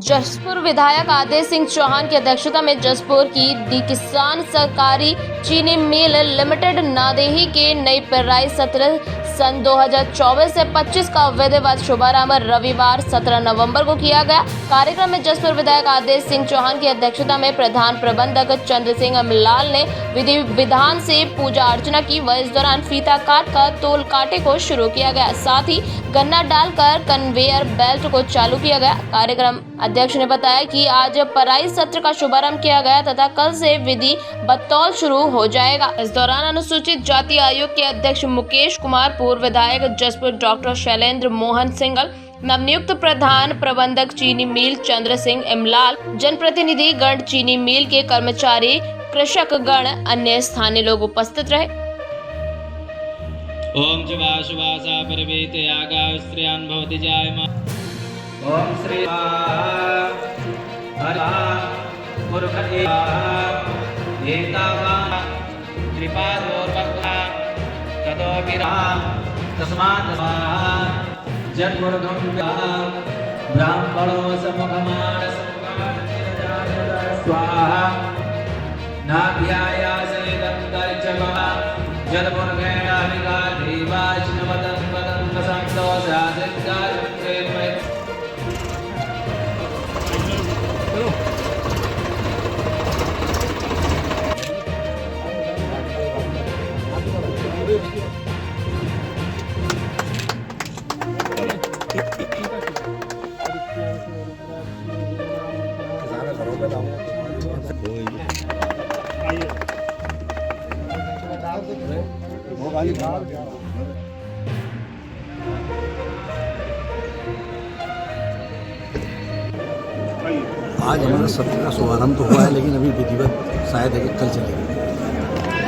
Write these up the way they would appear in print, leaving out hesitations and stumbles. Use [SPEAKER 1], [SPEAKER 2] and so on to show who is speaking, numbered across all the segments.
[SPEAKER 1] जसपुर विधायक आदेश सिंह चौहान की अध्यक्षता में जसपुर की डी किसान सहकारी चीनी मिल लिमिटेड नादेही के नई पेराई सत्र सन 2024 से 25 का विधिवत शुभारंभ रविवार 17 नवंबर को किया गया। कार्यक्रम में जसपुर विधायक आदेश सिंह चौहान की अध्यक्षता में प्रधान प्रबंधक चंद्र सिंह अमलाल ने विधि विधान से पूजा अर्चना की व इस दौरान फीता काट कर तोल कांटे को शुरू किया गया। साथ ही गन्ना डालकर कन्वेयर बेल्ट को चालू किया गया। कार्यक्रम अध्यक्ष ने बताया कि आज पराई सत्र का शुभारंभ किया गया तथा कल से विधि बतौल शुरू हो जाएगा। इस दौरान अनुसूचित जाति आयोग के अध्यक्ष मुकेश कुमार, पूर्व विधायक जसपुर डॉक्टर शैलेंद्र मोहन सिंघल, नवनियुक्त प्रधान प्रबंधक चीनी मिल चंद्र सिंह इमलाल, जनप्रतिनिधि गण, चीनी मिल के कर्मचारी, कृषक गण, अन्य स्थानीय लोग उपस्थित रहे।
[SPEAKER 2] ओम शिवाशुवासा परिवेते यागा स्त्रियान् भवति जायमा। ओम श्री हरा पुरखते एतावा त्रिपादोर्वक्ता ततो विरा तस्मात् जन्मर्धं ब्राह्मणो सम्मुखमानस स्वाहा नाभ्यायासेदं कर्चवः जलमुर्गेण विगाधीवाश्नवदं वदं वसन्तोषादित्यादित्ये
[SPEAKER 3] आज हमारा सत्र का शुभारंभ तो हुआ है, लेकिन अभी विधिवत शायद है कि कल चलेगा।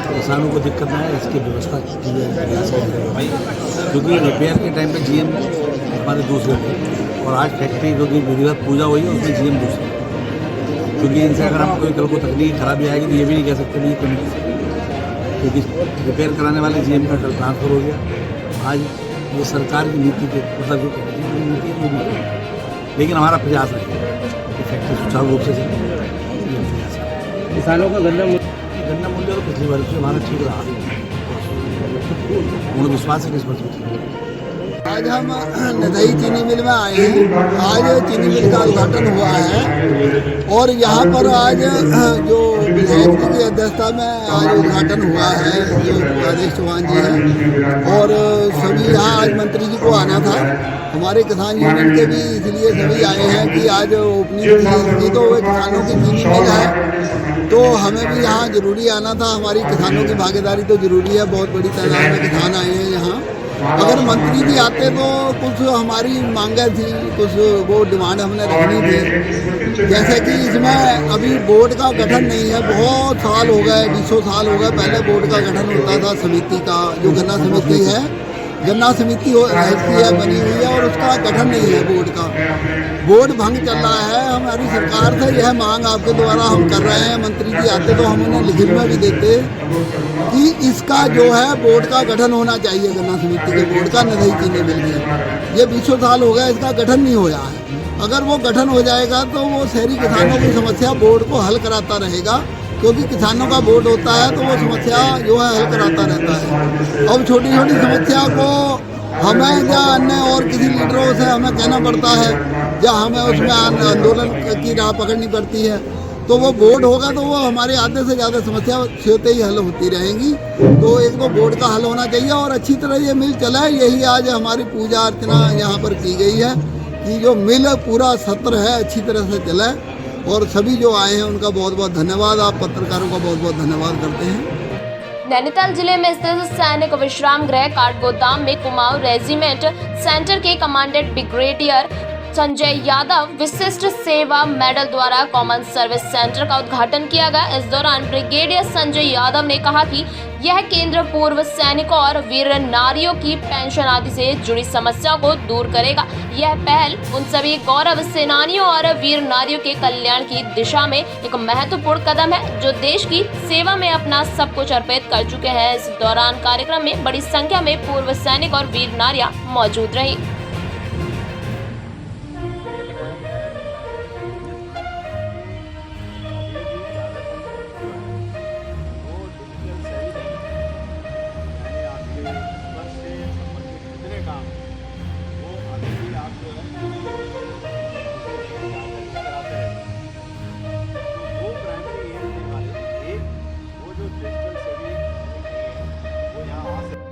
[SPEAKER 3] किसानों को दिक्कत ना है, इसकी व्यवस्था की जाए, क्योंकि रिपेयर के टाइम पे जीएम हमारे दूसरे थे और आज फैक्ट्री जो कि विधिवत पूजा हुई है उसमें जीएम दूसरे, क्योंकि इनसे अगर हम कोई कल को तकनीक खराबी आएगी तो ये भी नहीं कह सकते नहीं कमी, क्योंकि रिपेयर कराने वाले जीएम का कल ट्रांसफर हो गया। आज ये सरकार की नीति के मतलब जो नीति है वो भी, लेकिन हमारा प्रयास रहेगा कि फैक्ट्री सुचारू रूप से चले।
[SPEAKER 2] किसानों का गन्ना
[SPEAKER 3] मूल्य तो पिछली वर्ष से हमारा ठीक रहा, पूर्ण विश्वास है कि इस वर्ष भी ठीक है।
[SPEAKER 4] आज हम नदई चीनी मिल में आए हैं। आज चीनी मिल का उद्घाटन हुआ है और यहाँ पर आज जो विधायक जी की अध्यक्षता में आज उद्घाटन हुआ है, जो आदेश चौहान जी हैं, और सभी यहाँ आज मंत्री जी को आना था। हमारे किसान यूनियन के भी इसलिए सभी आए हैं कि आज ओपनिंग थी तो वे किसानों की चीनी मिल है, तो हमें भी यहाँ जरूरी आना था। हमारी किसानों की भागीदारी तो जरूरी है, बहुत बड़ी तादाद में किसान आए हैं यहाँ। अगर मंत्री जी आते तो कुछ हमारी मांगें थी, कुछ वो डिमांड हमने रखनी थी, जैसे कि इसमें अभी बोर्ड का गठन नहीं है। बहुत साल हो गए, 20 साल हो गए, पहले बोर्ड का गठन होता था समिति का, जो गन्ना समिति है, गन्ना समिति रहती है, बनी हुई है, और उसका गठन नहीं है बोर्ड का। बोर्ड भंग चल रहा है। हमारी सरकार से यह मांग आपके द्वारा हम कर रहे हैं, मंत्री जी आते तो हम उन्हें लिखित में भी देते कि इसका जो है बोर्ड का गठन होना चाहिए, गन्ना समिति के बोर्ड का, नदई चीनी मिल गई। ये 20 साल हो गए, इसका गठन नहीं होया है। अगर वो गठन हो जाएगा तो वो शहरी किसानों की समस्या बोर्ड को हल कराता रहेगा, क्योंकि किसानों का बोर्ड होता है तो वो समस्या जो है हल कराता रहता है। अब छोटी छोटी समस्या को हमें या अन्य और किसी लीडरों से हमें कहना पड़ता है, या हमें उसमें आंदोलन की राह पकड़नी पड़ती है, तो वो बोर्ड होगा तो वो हमारे आधे से ज़्यादा समस्या स्वतः ही हल होती रहेंगी। तो एक तो बोर्ड का हल होना चाहिए और अच्छी तरह ये मिल चला है। यही आज हमारी पूजा अर्चना यहाँ पर की गई है कि जो मिल पूरा सत्र है अच्छी तरह से चला है, और सभी जो आए हैं उनका बहुत बहुत धन्यवाद। आप पत्रकारों का बहुत बहुत धन्यवाद करते हैं।
[SPEAKER 1] नैनीताल जिले में स्थित सैनिक विश्राम गृह काठगोदाम में कुमाऊं रेजिमेंट सेंटर के कमांडेंट ब्रिगेडियर संजय यादव विशिष्ट सेवा मेडल द्वारा कॉमन सर्विस सेंटर का उद्घाटन किया गया। इस दौरान ब्रिगेडियर संजय यादव ने कहा कि यह केंद्र पूर्व सैनिकों और वीर नारियों की पेंशन आदि से जुड़ी समस्याओं को दूर करेगा। यह पहल उन सभी गौरव सेनानियों और वीर नारियों के कल्याण की दिशा में एक महत्वपूर्ण कदम है, जो देश की सेवा में अपना सब कुछ अर्पित कर चुके हैं। इस दौरान कार्यक्रम में बड़ी संख्या में पूर्व सैनिक और वीर नारियां मौजूद रही।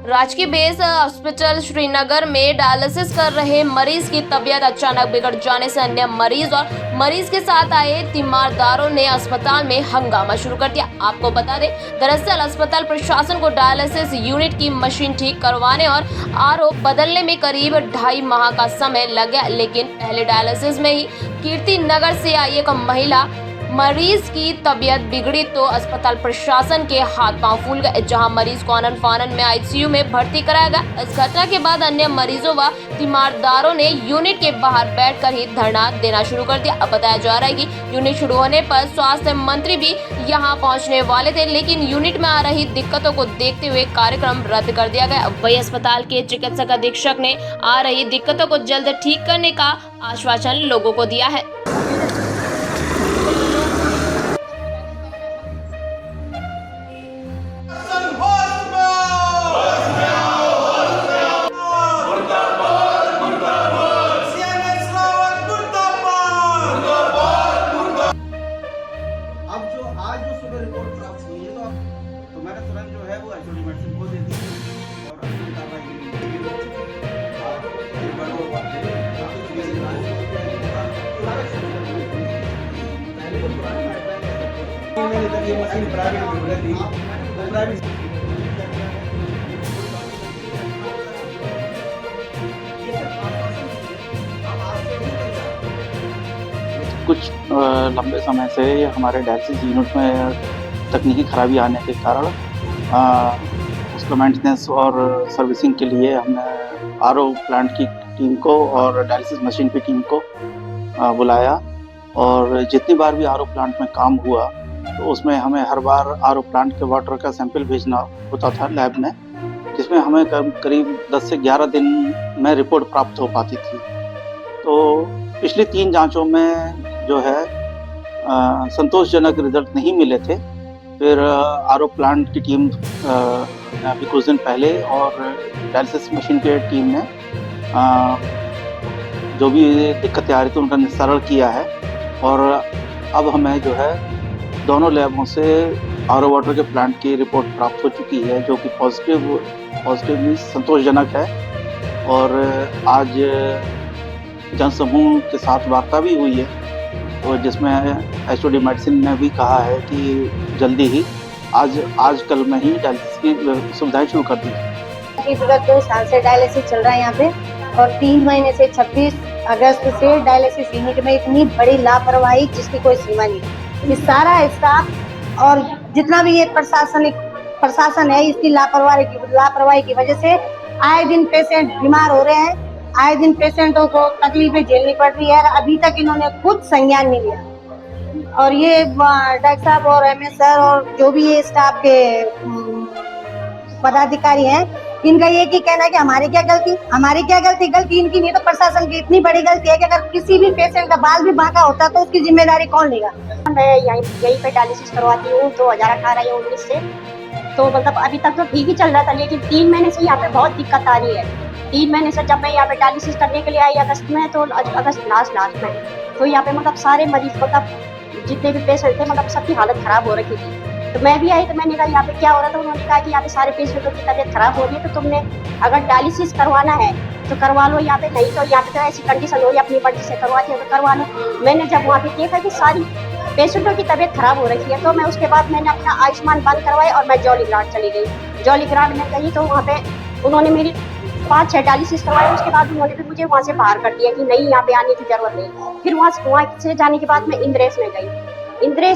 [SPEAKER 1] राजकीय बेस हॉस्पिटल श्रीनगर में डायलिसिस कर रहे मरीज की तबीयत अचानक बिगड़ जाने से अन्य मरीज और मरीज के साथ आए तीमारदारों ने अस्पताल में हंगामा शुरू कर दिया। आपको बता दें, दरअसल अस्पताल प्रशासन को डायलिसिस यूनिट की मशीन ठीक करवाने और आरओ बदलने में करीब 2.5 माह का समय लग गया, लेकिन पहले डायलिसिस में ही कीर्ति नगर से आई एक महिला मरीज की तबीयत बिगड़ी तो अस्पताल प्रशासन के हाथ पांव फूल गए, जहां मरीज को आनन फानन में आईसीयू में भर्ती कराया गया। इस घटना के बाद अन्य मरीजों व तीमारदारों ने यूनिट के बाहर बैठकर ही धरना देना शुरू कर दिया। अब बताया जा रहा है कि यूनिट शुरू होने पर स्वास्थ्य मंत्री भी यहां पहुंचने वाले थे, लेकिन यूनिट में आ रही दिक्कतों को देखते हुए कार्यक्रम रद्द कर दिया गया। वही अस्पताल के चिकित्सक अधीक्षक ने आ रही दिक्कतों को जल्द ठीक करने का आश्वासन लोगों को दिया है।
[SPEAKER 5] आज जो सुबह रिपोर्ट प्राप्त हुई है तो मैंने तुरंत जो है वो एचओडी मेडिसिन को दे दी और अपनी दवाई ये मशीन प्राइवेट थी वो प्राइवेट
[SPEAKER 6] कुछ लंबे समय से हमारे डायलिसिस यूनिट में तकनीकी खराबी आने के कारण उसका मेंटेनेंस और सर्विसिंग के लिए हमने आरओ प्लांट की टीम को और डायलिसिस मशीन की टीम को बुलाया और जितनी बार भी आरओ प्लांट में काम हुआ तो उसमें हमें हर बार आरओ प्लांट के वाटर का सैंपल भेजना होता था लैब में, जिसमें हमें करीब 10 से 11 दिन में रिपोर्ट प्राप्त हो पाती थी। तो पिछली 3 जांचों में जो है संतोषजनक रिजल्ट नहीं मिले थे। फिर आरओ प्लांट की टीम अभी कुछ दिन पहले और डायलिसिस मशीन के टीम ने जो भी दिक्कतें आ रही थी उनका निस्तारण किया है और अब हमें जो है दोनों लैबों से आरओ वाटर के प्लांट की रिपोर्ट प्राप्त हो चुकी है, जो कि पॉजिटिवली संतोषजनक है। और आज जनसमूह के साथ वार्ता भी हुई है और जिसमें एचओडी मेडिसिन ने भी कहा है कि जल्दी ही आज कल में ही डायलिसिस की सुविधाएं शुरू कर दी।
[SPEAKER 7] विगत 2 साल से डायलिसिस चल रहा है यहाँ पे और 3 महीने से 26 अगस्त से डायलिसिस यूनिट में इतनी बड़ी लापरवाही जिसकी कोई सीमा नहीं। ये सारा स्टाफ और जितना भी ये प्रशासन है इसकी लापरवाही की वजह से आए दिन पेशेंट बीमार हो रहे हैं, आए दिन पेशेंटों को तकलीफें झेलनी पड़ रही है। अभी तक इन्होंने खुद संज्ञान नहीं लिया और ये डॉक्टर साहब और एमएस सर और जो भी ये स्टाफ के पदाधिकारी हैं, इनका ये की कहना है कि हमारी क्या गलती गलती इनकी नहीं तो प्रशासन की इतनी बड़ी गलती है कि अगर किसी भी पेशेंट का बाल भी बांका होता तो उसकी जिम्मेदारी कौन लेगा।
[SPEAKER 8] मैं यहीं पे डायलिसिस करवाती हूँ 2018 या 19 से, तो मतलब अभी तक तो ठीक ही चल रहा था, लेकिन 3 महीने से यहाँ पे बहुत दिक्कत आ रही है। 3 महीने से जब मैं यहाँ पे डायलिसिस करने के लिए आई अगस्त में, तो अगस्त लास्ट में तो यहाँ पे मतलब सारे मरीज मतलब जितने भी पेशेंट थे मतलब सबकी हालत खराब हो रखी थी। तो मैं भी आई तो मैंने कहा यहाँ पे क्या हो रहा था, उन्होंने कहा कि यहाँ पे सारे पेशेंटों की तबीयत खराब हो रही है, तो तुमने अगर डायलिसिस करवाना है तो करवा लो यहाँ पे, नहीं तो यहाँ पे तो ऐसी कंडीशन हो या अपनी मर्जी से करवाती है तो करवा लो। मैंने जब वहाँ पे देखा कि सारी पेशेंटों की तबीयत खराब हो रखी है तो मैं उसके बाद मैंने अपना आयुष्मान बंद करवाया और मैं जॉली ग्रांट चली गई। जॉली ग्रांट में गई तो वहाँ पे उन्होंने मेरी 5-6 डायलिसिस करवाए, उसके बाद उन्होंने फिर मुझे वहाँ से बाहर कर दिया कि नहीं यहाँ पे आने की जरूरत नहीं। फिर वहाँ से जाने के बाद मैं इंद्रेश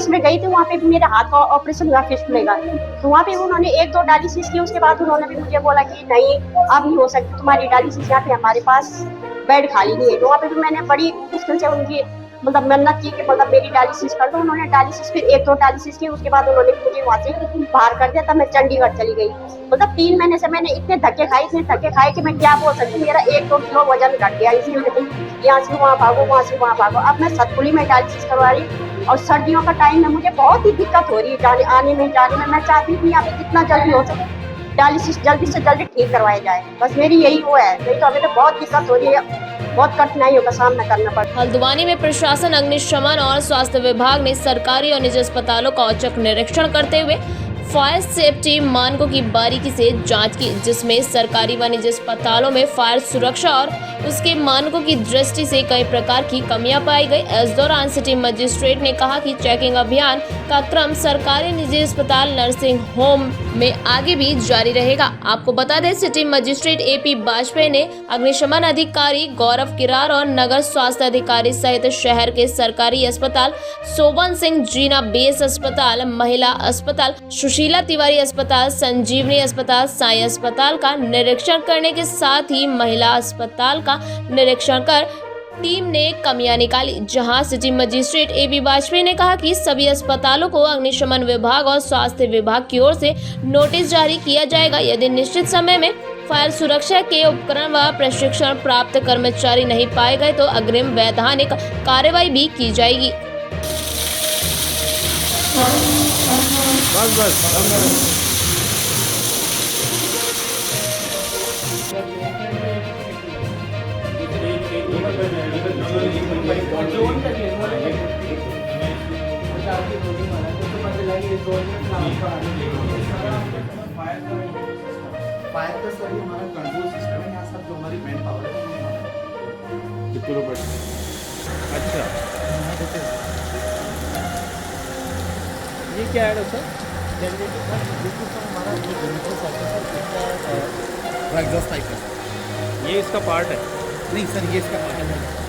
[SPEAKER 8] में गई तो वहाँ पे भी मेरे हाथ का ऑपरेशन हुआ फिस्टुले का, तो वहाँ पे उन्होंने 1-2 डायलिसिस की। उसके बाद उन्होंने भी मुझे बोला कि नहीं अब नहीं हो सकती तुम्हारी डायलिसिस, यहाँ पे हमारे पास बेड खाली नहीं है। तो वहाँ पे भी मैंने बड़ी मुश्किल से उनकी मतलब मेहनत की कि मतलब मेरी डायलिसिस कर दो। उन्होंने डायलिसिस फिर 1-2 डायलिसिस की, उसके बाद उन्होंने मुझे वहाँ से बाहर कर दिया। तब मैं चंडीगढ़ चली गई। मतलब 3 महीने से मैंने इतने धक्के खाए कि मैं क्या बोल सकती हूँ। मेरा 1-2 किलो वजन घट गया, इसकी वजह से यहाँ से वहाँ भागो, वहाँ से वहाँ भागो। अब मैं सतपुली में डायलिसिस करवा रही और सर्दियों का टाइम में मुझे बहुत ही दिक्कत हो रही है आने में जाने में। मैं चाहती हूँ यहाँ पे जितना जल्दी हो सके डायलिसिस जल्दी से जल्दी ठीक करवाया जाए, बस मेरी यही वो है। नहीं तो अभी तो बहुत दिक्कत हो रही है, बहुत कठिनाइयों का सामना करना पड़ता है।
[SPEAKER 1] हल्द्वानी में प्रशासन, अग्निशमन और स्वास्थ्य विभाग ने सरकारी और निजी अस्पतालों का औचक निरीक्षण करते हुए फायर सेफ्टी मानकों की बारीकी से जांच की, जिसमें सरकारी व निजी अस्पतालों में फायर सुरक्षा और उसके मानकों की दृष्टि से कई प्रकार की कमियां पाई गई। इस दौरान सिटी मजिस्ट्रेट ने कहा कि चेकिंग अभियान का क्रम सरकारी निजी अस्पताल नर्सिंग होम में आगे भी जारी रहेगा। आपको बता दें, सिटी मजिस्ट्रेट AP वाजपेयी ने अग्निशमन अधिकारी गौरव किरार और नगर स्वास्थ्य अधिकारी सहित शहर के सरकारी अस्पताल सोबन सिंह जीना बेस अस्पताल, महिला अस्पताल सुशीला तिवारी अस्पताल, संजीवनी अस्पताल, साई अस्पताल का निरीक्षण करने के साथ ही महिला अस्पताल का निरीक्षण कर टीम ने कमियां निकाली। जहां सिटी मजिस्ट्रेट AP वाजपेयी ने कहा कि सभी अस्पतालों को अग्निशमन विभाग और स्वास्थ्य विभाग की ओर से नोटिस जारी किया जाएगा। यदि निश्चित समय में फायर सुरक्षा के उपकरण व प्रशिक्षण प्राप्त कर्मचारी नहीं पाए गए तो अग्रिम वैधानिक कार्रवाई भी की जाएगी।
[SPEAKER 5] फायर का सर ये हमारा कंट्रोल सिस्टम है। यहाँ सब जो हमारी मैन पावर है
[SPEAKER 2] अच्छा, ये क्या है सर?
[SPEAKER 5] जनरेटर सर, बिल्कुल सर हमारा जो जनरेटर सर्किट है इसका एग्जॉस्ट टाइप है।
[SPEAKER 2] ये इसका पार्ट है?
[SPEAKER 5] नहीं सर, ये इसका पार्ट है।